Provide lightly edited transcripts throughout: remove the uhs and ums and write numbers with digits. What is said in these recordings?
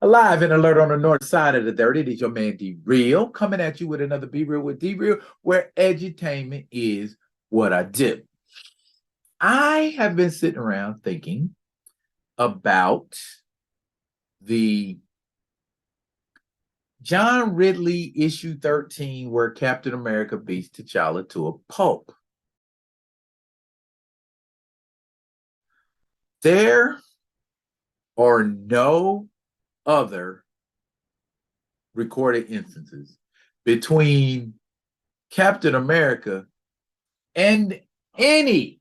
Alive and alert on the north side of the dirt. It is your man D Real coming at you with another Be Real with D Real, where edutainment is what I do. I have been sitting around thinking about the John Ridley issue 13, where Captain America beats T'Challa to a pulp. There are no other recorded instances between Captain America and any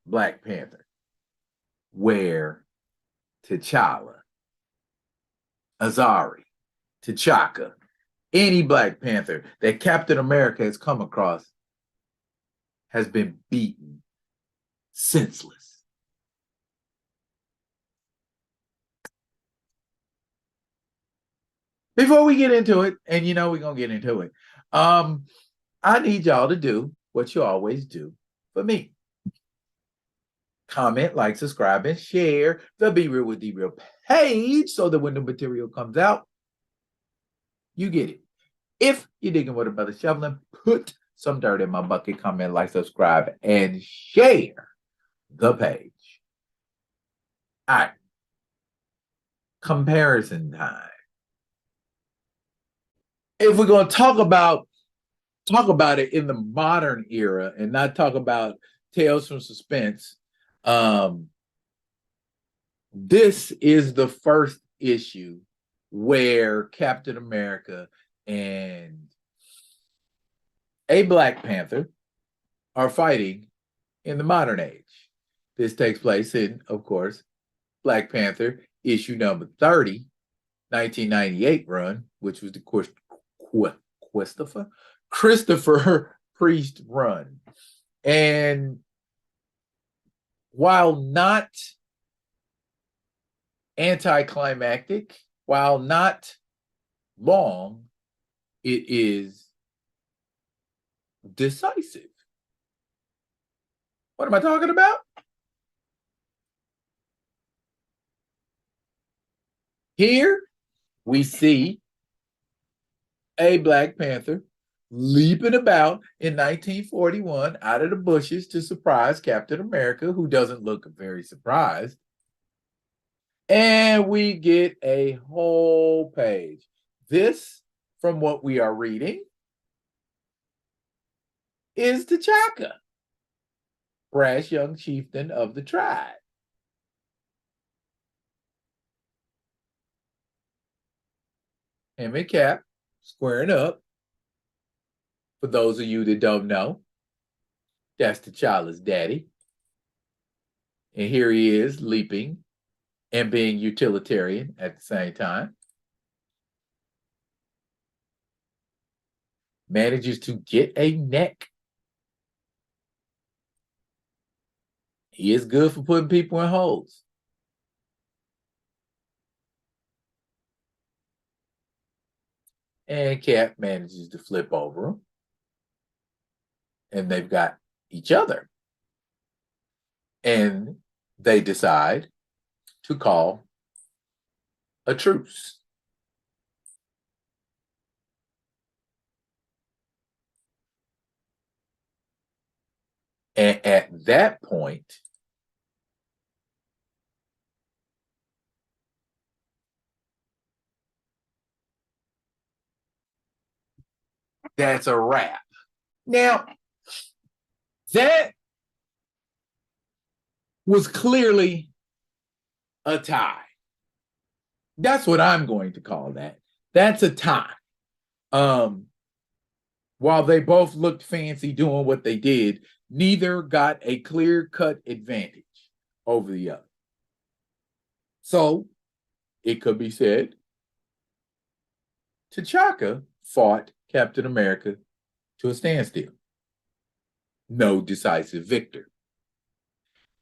Black Panther where T'Challa, Azari, T'Chaka, any Black Panther that Captain America has come across has been beaten senseless. Before we get into it, and you know we're going to get into it, I need y'all to do what you always do for me. Comment, like, subscribe, and share the Be Real with D Real page so that when the material comes out, you get it. If you're digging what a brother shoveling, put some dirt in my bucket, comment, like, subscribe, and share the page. All right. Comparison time. If we're going to talk about it in the modern era and not talk about Tales from Suspense, this is the first issue where Captain America and a Black Panther are fighting in the modern age. This takes place in, of course, Black Panther issue number 30, 1998 run, which was the Christopher Priest run. And while not anticlimactic, while not long, it is decisive. What am I talking about? Here we see a Black Panther leaping about in 1941 out of the bushes to surprise Captain America, who doesn't look very surprised. And we get a whole page. This, from what we are reading, is T'Chaka, brash young chieftain of the tribe. Him and Cap squaring up. For those of you that don't know, that's T'Challa's daddy. And here he is leaping and being utilitarian at the same time. Manages to get a neck. He is good for putting people in holes. And Cap manages to flip over him. And they've got each other. And they decide to call a truce. And at that point, that's a wrap. Now, that was clearly a tie. That's what I'm going to call that. That's a tie. While they both looked fancy doing what they did, neither got a clear-cut advantage over the other. So, it could be said, T'Chaka fought Captain America to a standstill. No decisive victor.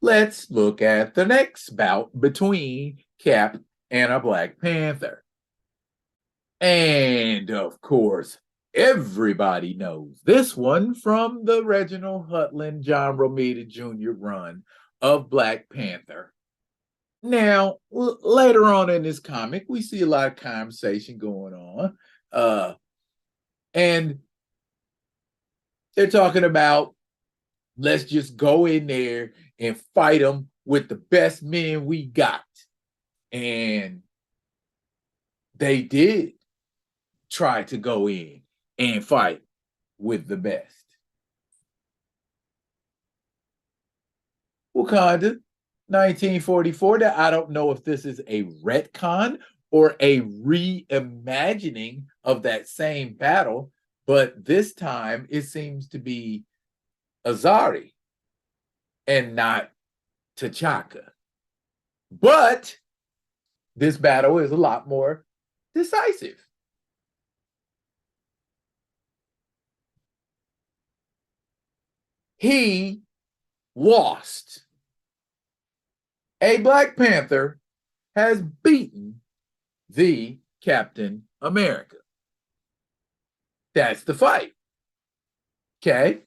Let's look at the next bout between Cap and a Black Panther. And, of course, everybody knows this one from the Reginald Hutland, John Romita Jr. run of Black Panther. Now, later on in this comic, we see a lot of conversation going on. And they're talking about, let's just go in there and fight them with the best men we got. And they did try to go in and fight with the best. Wakanda, 1944. That I don't know if this is a retcon or a reimagining of that same battle, but this time it seems to be Azari and not T'Chaka. But this battle is a lot more decisive. He lost. A Black Panther has beaten the Captain America. That's the fight. Okay.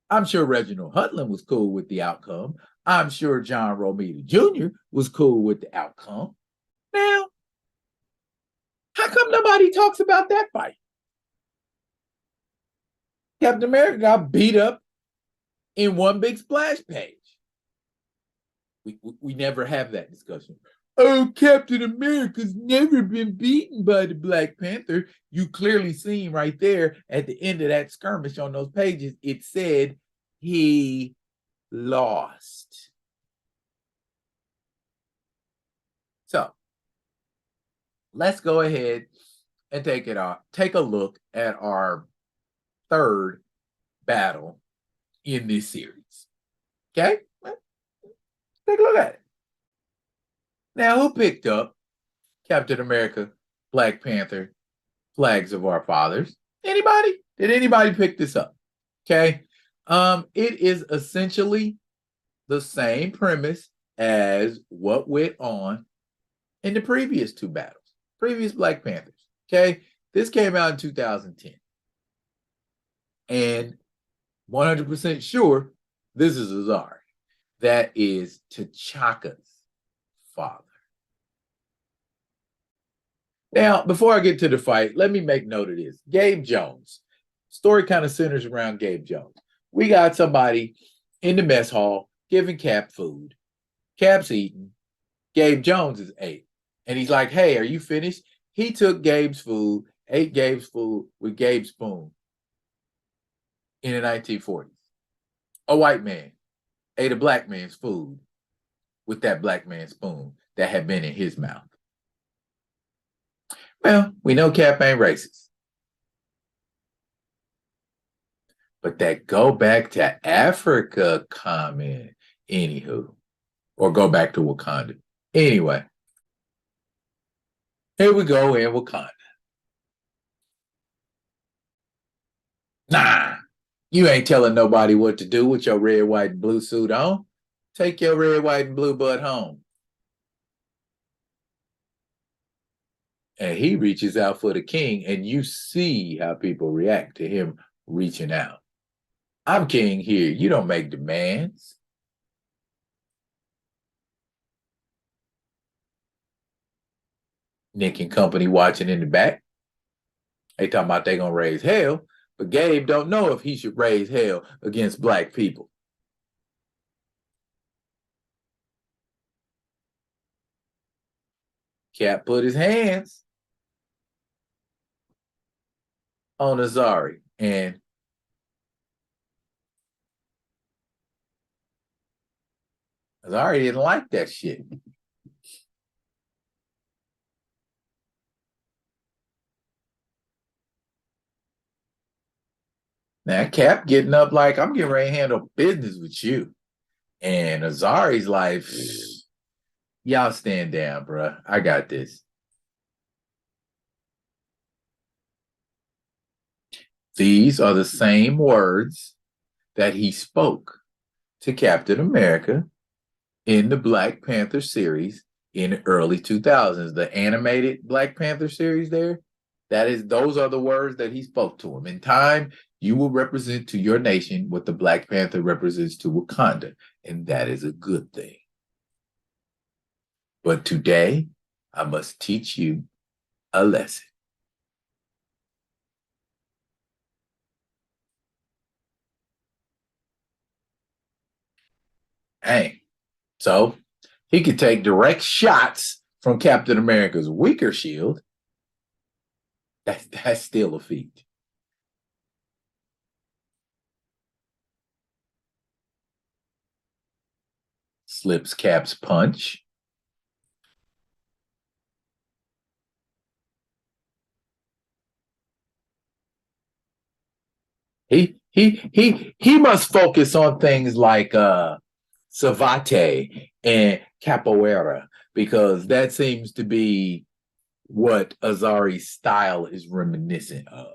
I'm sure Reginald Hudlin was cool with the outcome. I'm sure John Romita Jr. was cool with the outcome. Now, how come nobody talks about that fight? Captain America got beat up in one big splash page. We never have that discussion. Oh, Captain America's never been beaten by the Black Panther. You clearly seen right there at the end of that skirmish on those pages, it said he lost. So let's go ahead and take a look at our third battle in this series. Okay? Take a look at it. Now, who picked up Captain America, Black Panther, Flags of Our Fathers? Anybody? Did anybody pick this up? Okay. It is essentially the same premise as what went on in the previous two battles, previous Black Panthers. Okay. This came out in 2010. And 100% sure this is Azari. That is T'Chaka's father. Now, before I get to the fight, let me make note of this. Gabe Jones. Story kind of centers around Gabe Jones. We got somebody in the mess hall giving Cap food. Cap's eating. Gabe Jones is ate. And he's like, hey, are you finished? He took Gabe's food, ate Gabe's food with Gabe's spoon in the 1940s. A white man ate a black man's food with that black man's spoon that had been in his mouth. Well, we know Cap ain't racist. But that go back to Africa comment, anywho, or go back to Wakanda. Anyway, here we go in Wakanda. Nah, you ain't telling nobody what to do with your red, white, and blue suit on. Take your red, white, and blue butt home. And he reaches out for the king, and you see how people react to him reaching out. I'm king here. You don't make demands. Nick and company watching in the back. They talking about they gonna raise hell, but Gabe don't know if he should raise hell against black people. Cap put his hands on Azari, and Azari didn't like that shit. Now Cap getting up like, I'm getting ready to handle business with you. And Azari's like, y'all stand down, bro. I got this. These are the same words that he spoke to Captain America in the Black Panther series in the early 2000s. The animated Black Panther series there, Those are the words that he spoke to him. In time, you will represent to your nation what the Black Panther represents to Wakanda, and that is a good thing. But today, I must teach you a lesson. Hey, so he could take direct shots from Captain America's weaker shield. That's still a feat. Slips Cap's punch. He must focus on things like savate and capoeira, because that seems to be what Azari's style is reminiscent of.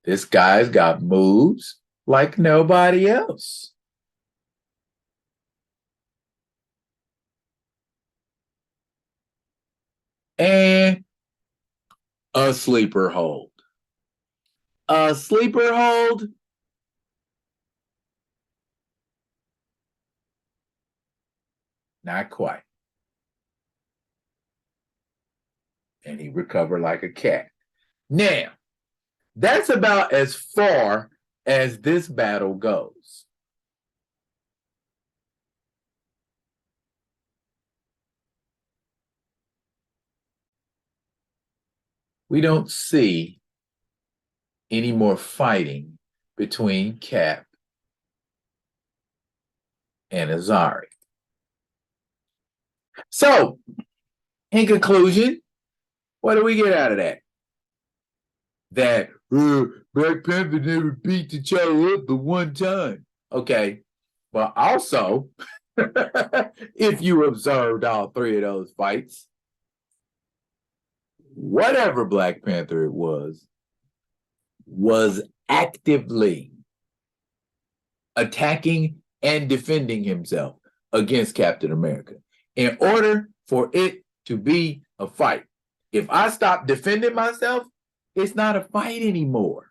This guy's got moves like nobody else. And a sleeper hold. A sleeper hold. Not quite. And he recovered like a cat. Now, that's about as far as this battle goes. We don't see any more fighting between Cap and Azari. So, in conclusion, what do we get out of that? That Black Panther never beat T'Challa up but one time. Okay, but also, if you observed all three of those fights, whatever Black Panther it was actively attacking and defending himself against Captain America in order for it to be a fight. If I stop defending myself, it's not a fight anymore.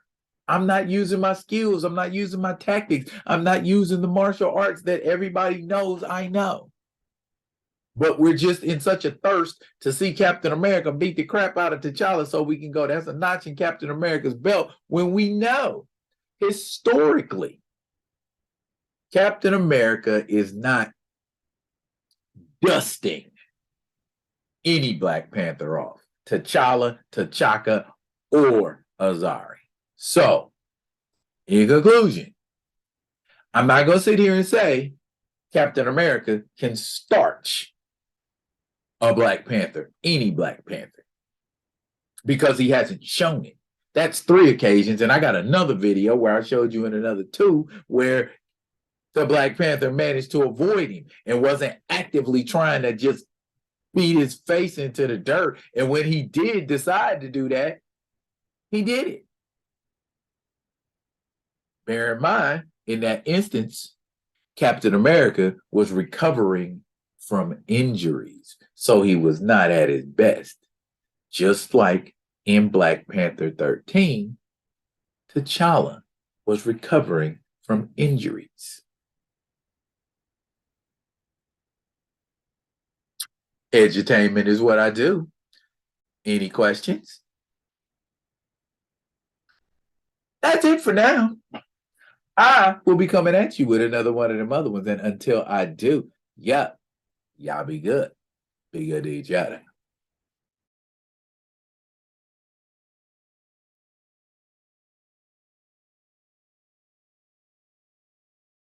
I'm not using my skills. I'm not using my tactics. I'm not using the martial arts that everybody knows I know. But we're just in such a thirst to see Captain America beat the crap out of T'Challa so we can go, that's a notch in Captain America's belt, when we know historically Captain America is not dusting any Black Panther off. T'Challa, T'Chaka, or Azari. So, in conclusion, I'm not going to sit here and say Captain America can starch a Black Panther, any Black Panther, because he hasn't shown it. That's 3 occasions, and I got another video where I showed you in another 2 where the Black Panther managed to avoid him and wasn't actively trying to just beat his face into the dirt. And when he did decide to do that, he did it. Bear in mind, in that instance, Captain America was recovering from injuries, so he was not at his best. Just like in Black Panther 13, T'Challa was recovering from injuries. Edutainment is what I do. Any questions? That's it for now. I will be coming at you with another one of them other ones. And until I do, y'all be good. Be good to each other.